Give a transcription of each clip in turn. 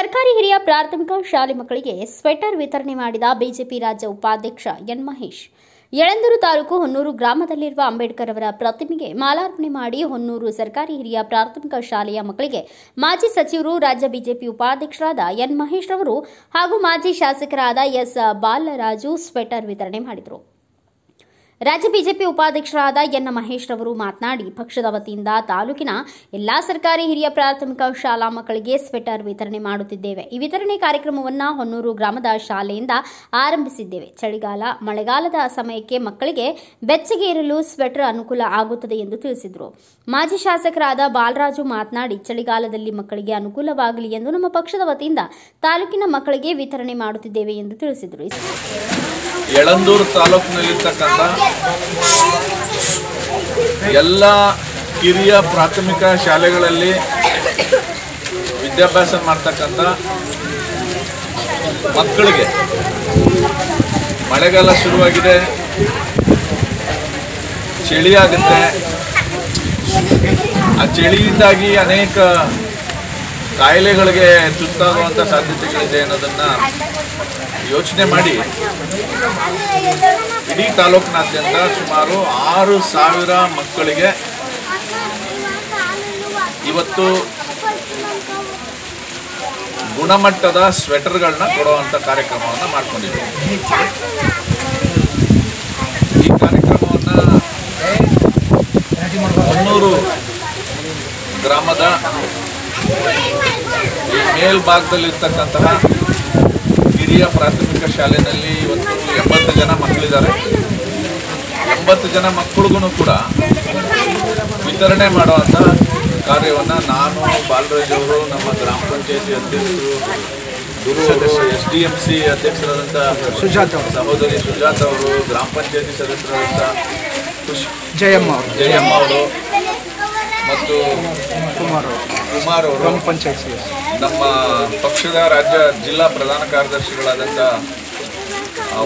ಸರ್ಕಾರಿ ಹಿರಿಯ ಪ್ರಾಥಮಿಕ ಶಾಲೆ ಮಕ್ಕಳಿಗೆ ಸ್ವೆಟರ್ ವಿತರಣೆ ಮಾಡಿದ ಬಿಜೆಪಿ ರಾಜ್ಯ ಉಪಾಧ್ಯಕ್ಷ ಎನ್ ಮಹೇಶ್. ಯಳಂದೂರು ತಾಲೂಕು ಹೊನ್ನೂರು ಗ್ರಾಮದಲ್ಲಿರುವ ಅಂಬೇಡ್ಕರ್ ಅವರ ಪ್ರತಿಮೆಗೆ ಮಾಲಾರ್ಪಣೆ ಮಾಡಿ ಹೊನ್ನೂರು ಸರ್ಕಾರಿ ಹಿರಿಯ ಪ್ರಾಥಮಿಕ ಶಾಲೆಯ ಮಕ್ಕಳಿಗೆ ಮಾಜಿ ಸಚಿವರು, ರಾಜ್ಯ ಬಿಜೆಪಿ ಉಪಾಧ್ಯಕ್ಷರಾದ ಎನ್ ಮಹೇಶ್ ಅವರು ಹಾಗೂ ಮಾಜಿ ಶಾಸಕರಾದ ಎಸ್ ಬಾಲರಾಜು ಸ್ವೆಟರ್ ವಿತರಣೆ ಮಾಡಿದರು. ರಾಜ್ಯ ಬಿಜೆಪಿ ಉಪಾಧ್ಯಕ್ಷರಾದ ಎನ್ ಮಹೇಶ್ ಅವರು ಮಾತನಾಡಿ, ಪಕ್ಷದ ವತಿಯಿಂದ ತಾಲೂಕಿನ ಎಲ್ಲಾ ಸರ್ಕಾರಿ ಹಿರಿಯ ಪ್ರಾಥಮಿಕ ಶಾಲಾ ಮಕ್ಕಳಿಗೆ ಸ್ವೆಟರ್ ವಿತರಣೆ ಮಾಡುತ್ತಿದ್ದೇವೆ. ಈ ವಿತರಣೆ ಕಾರ್ಯಕ್ರಮವನ್ನು ಹೊನ್ನೂರು ಗ್ರಾಮದ ಶಾಲೆಯಿಂದ ಆರಂಭಿಸಿದ್ದೇವೆ. ಚಳಿಗಾಲ, ಮಳೆಗಾಲದ ಸಮಯಕ್ಕೆ ಮಕ್ಕಳಿಗೆ ಬೆಚ್ಚಗೆ ಇರಲು ಸ್ವೆಟರ್ ಅನುಕೂಲ ಆಗುತ್ತದೆ ಎಂದು ತಿಳಿಸಿದರು. ಮಾಜಿ ಶಾಸಕರಾದ ಬಾಲರಾಜು ಮಾತನಾಡಿ, ಚಳಿಗಾಲದಲ್ಲಿ ಮಕ್ಕಳಿಗೆ ಅನುಕೂಲವಾಗಲಿ ಎಂದು ನಮ್ಮ ಪಕ್ಷದ ವತಿಯಿಂದ ತಾಲೂಕಿನ ಮಕ್ಕಳಿಗೆ ವಿತರಣೆ ಮಾಡುತ್ತಿದ್ದೇವೆ ಎಂದು ತಿಳಿಸಿದರು. ಯಳಂದೂರು ತಾಲೂಕಿನಲ್ಲಿರ್ತಕ್ಕಂಥ ಎಲ್ಲ ಕಿರಿಯ ಪ್ರಾಥಮಿಕ ಶಾಲೆಗಳಲ್ಲಿ ವಿದ್ಯಾಭ್ಯಾಸ ಮಾಡ್ತಕ್ಕಂಥ ಮಕ್ಕಳಿಗೆ ಮಳೆಗಾಲ ಶುರುವಾಗಿದೆ, ಚಳಿ ಆಗುತ್ತೆ. ಆ ಚಳಿಯಿಂದಾಗಿ ಅನೇಕ ಕಾಯಿಲೆಗಳಿಗೆ ತುತ್ತಾಗುವಂಥ ಸಾಧ್ಯತೆಗಳಿದೆ ಅನ್ನೋದನ್ನು ಯೋಚನೆ ಮಾಡಿ ಇಡೀ ತಾಲೂಕಿನಾದ್ಯಂತ ಸುಮಾರು 6,000 ಮಕ್ಕಳಿಗೆ ಇವತ್ತು ಗುಣಮಟ್ಟದ ಸ್ವೆಟರ್ಗಳನ್ನ ಕೊಡುವಂಥ ಕಾರ್ಯಕ್ರಮವನ್ನು ಮಾಡ್ಕೊಂಡಿದ್ದೀವಿ. ಈ ಕಾರ್ಯಕ್ರಮವನ್ನು ಹೊನ್ನೂರು ಗ್ರಾಮದ ಮೇಲ್ಭಾಗದಲ್ಲಿರ್ತಕ್ಕಂತಹ ಹಿರಿಯ ಪ್ರಾಥಮಿಕ ಶಾಲೆಯಲ್ಲಿ ಇವತ್ತು 80 ಜನ ಮಕ್ಕಳಿದ್ದಾರೆ. 80 ಜನ ಮಕ್ಕಳಿಗೂ ಕೂಡ ವಿತರಣೆ ಮಾಡುವಂಥ ಕಾರ್ಯವನ್ನು ನಾನು, ಬಾಲರಾಜ್ ಅವರು, ನಮ್ಮ ಗ್ರಾಮ ಪಂಚಾಯತಿ ಅಧ್ಯಕ್ಷರು, SDMC ಅಧ್ಯಕ್ಷರಾದಂಥ ಸಹೋದರಿ ಸುಜಾತ ಅವರು, ಗ್ರಾಮ ಪಂಚಾಯತಿ ಸದಸ್ಯರಾದಂಥ ಜಯಮ್ಮ ಅವರು ಮತ್ತು ಕುಮಾರ್ ಅವರು, ಗ್ರಾಮ ಪಂಚಾಯತಿ ನಮ್ಮ ಪಕ್ಷದ ರಾಜ್ಯ ಜಿಲ್ಲಾ ಪ್ರಧಾನ ಕಾರ್ಯದರ್ಶಿಗಳಾದಂಥ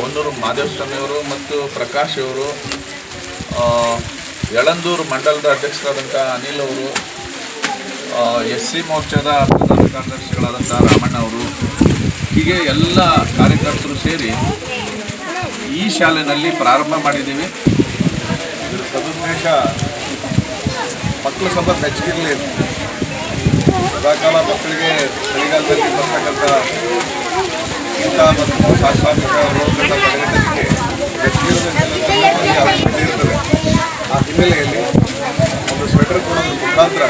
ಹೊನ್ನೂರು ಮಾದೇವಸ್ವಾಮಿ ಅವರು ಮತ್ತು ಪ್ರಕಾಶ್ ಅವರು, ಯಳಂದೂರು ಮಂಡಲದ ಅಧ್ಯಕ್ಷರಾದಂಥ ಅನಿಲ್ ಅವರು, SC ಮೋರ್ಚಾದ ಪ್ರಧಾನ ಕಾರ್ಯದರ್ಶಿಗಳಾದಂಥ ರಾಮಣ್ಣ ಅವರು, ಹೀಗೆ ಎಲ್ಲ ಕಾರ್ಯಕರ್ತರು ಸೇರಿ ಈ ಶಾಲೆಯಲ್ಲಿ ಪ್ರಾರಂಭ ಮಾಡಿದ್ದೀವಿ. ಇದರ ಸದುದ್ದೇಶ ಮಕ್ಕಳು ಸ್ವಲ್ಪ ಬೆಚ್ಚಗಿರಲಿ, ಸದಾಕಾಲ ಮಕ್ಕಳಿಗೆ ಚಳಿಗಾಲದಲ್ಲಿ ಬರ್ತಕ್ಕಂಥ ಶೀತ ಮತ್ತು ಸಾಂಕ್ರಾಮಿಕ ರೋಗಗಳ ತಡೆಗಟ್ಟಲಿಕ್ಕೆ ಬೆಚ್ಚಗಿರೋದ್ರಿಂದ ಅವಶ್ಯಕತೆ ಇರ್ತದೆ. ಆ ಹಿನ್ನೆಲೆಯಲ್ಲಿ ಒಂದು ಸ್ವೆಟರ್ ಕೊಡೋದ್ರ ಮುಖಾಂತರ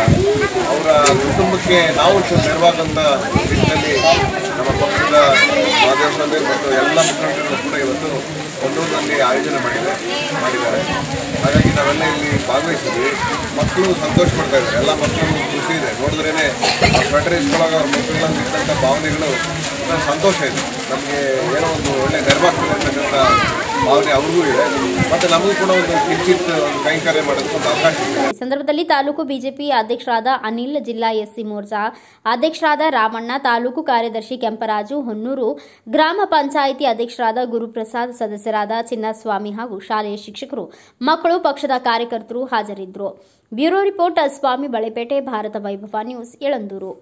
ಅವರ ಕುಟುಂಬಕ್ಕೆ ನಾವು ನೆರವಾದಂಥ ನಿಟ್ಟಿನಲ್ಲಿ ನಮ್ಮ ಪಕ್ಷದ ಮಾದೇವಸ್ವಾಮಿ ಮತ್ತು ಎಲ್ಲ ಮುಖಂಡರು ಕೂಡ ಇವತ್ತು ಹೊನ್ನೂರಿನಲ್ಲಿ ಆಯೋಜನೆ ಮಾಡಿದ್ದಾರೆ. ಹಾಗಾಗಿ ನಾವೆಲ್ಲ ಇಲ್ಲಿ ಭಾಗವಹಿಸಿದ್ವಿ. ಮಕ್ಕಳು ಸಂತೋಷ ಪಡ್ತಾ ಇದ್ದಾರೆ, ಎಲ್ಲ ಮಕ್ಕಳು ಖುಷಿ ಇದೆ. ನೋಡಿದ್ರೇ ಆ ಸ್ವೆಟರ್ ಇಸ್ಕೊಳ್ಳೋವಾಗ ಅವ್ರ ಮಕ್ಕಳಲ್ಲಿ ಇದ್ದಂಥ ಭಾವನೆಗಳು ಸಂತೋಷ ಇದೆ. ನಮಗೆ ಏನೋ ಒಂದು ಒಳ್ಳೆ ನೆರವಾಗ್ತದೆ ಅಂತಕ್ಕಂಥ ಭಾವನೆ ಅವ್ರಿಗೂ ಇದೆ ಮತ್ತು ನಮಗೂ ಕೂಡ ಒಂದು ಕಿಂಚಿತ್ ಒಂದು ಕೈಂಕರ್ಯ ಮಾಡೋದಕ್ಕೆ ಒಂದು ಅವಕಾಶ ಇದೆ. ಈ ಸಂದರ್ಭದಲ್ಲಿ ತಾಲೂಕು ಬಿಜೆಪಿ ಅಧ್ಯಕ್ಷರಾದ ಅನಿಲ್, ಜಿಲ್ಲಾ SC ಮೋರ್ಚಾ ಅಧ್ಯಕ್ಷರಾದ ರಾಮಣ್ಣ, ತಾಲೂಕು ಕಾರ್ಯದರ್ಶಿ ಕೆಂಪರಾಜು, ಹೊನ್ನೂರು ಗ್ರಾಮ ಪಂಚಾಯಿತಿ ಅಧ್ಯಕ್ಷರಾದ ಗುರುಪ್ರಸಾದ್, ಸದಸ್ಯರಾದ ಚಿನ್ನಸ್ವಾಮಿ ಹಾಗೂ ಶಾಲೆಯ ಶಿಕ್ಷಕರು, ಮಕ್ಕಳು, ಪಕ್ಷದ ಕಾರ್ಯಕರ್ತರು ಹಾಜರಿದ್ದರು. ಬ್ಯೂರೋ ರಿಪೋರ್ಟ್ ಸ್ವಾಮಿ ಬಳೆಪೇಟೆ, ಭಾರತ ವೈಭವ news, Yelandur.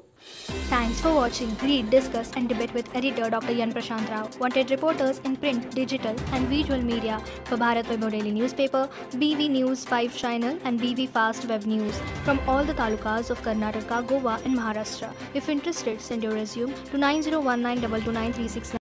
Thanks for watching. Read, discuss and debate with editor Dr. Yan Prashant Rao. Wanted reporters in print, digital and visual media for Bharat Vaibhav Daily Newspaper, BV News 5 Channel and BV Fast Web News from all the talukas of Karnataka, Goa and Maharashtra. If interested, send your resume to 9019229369.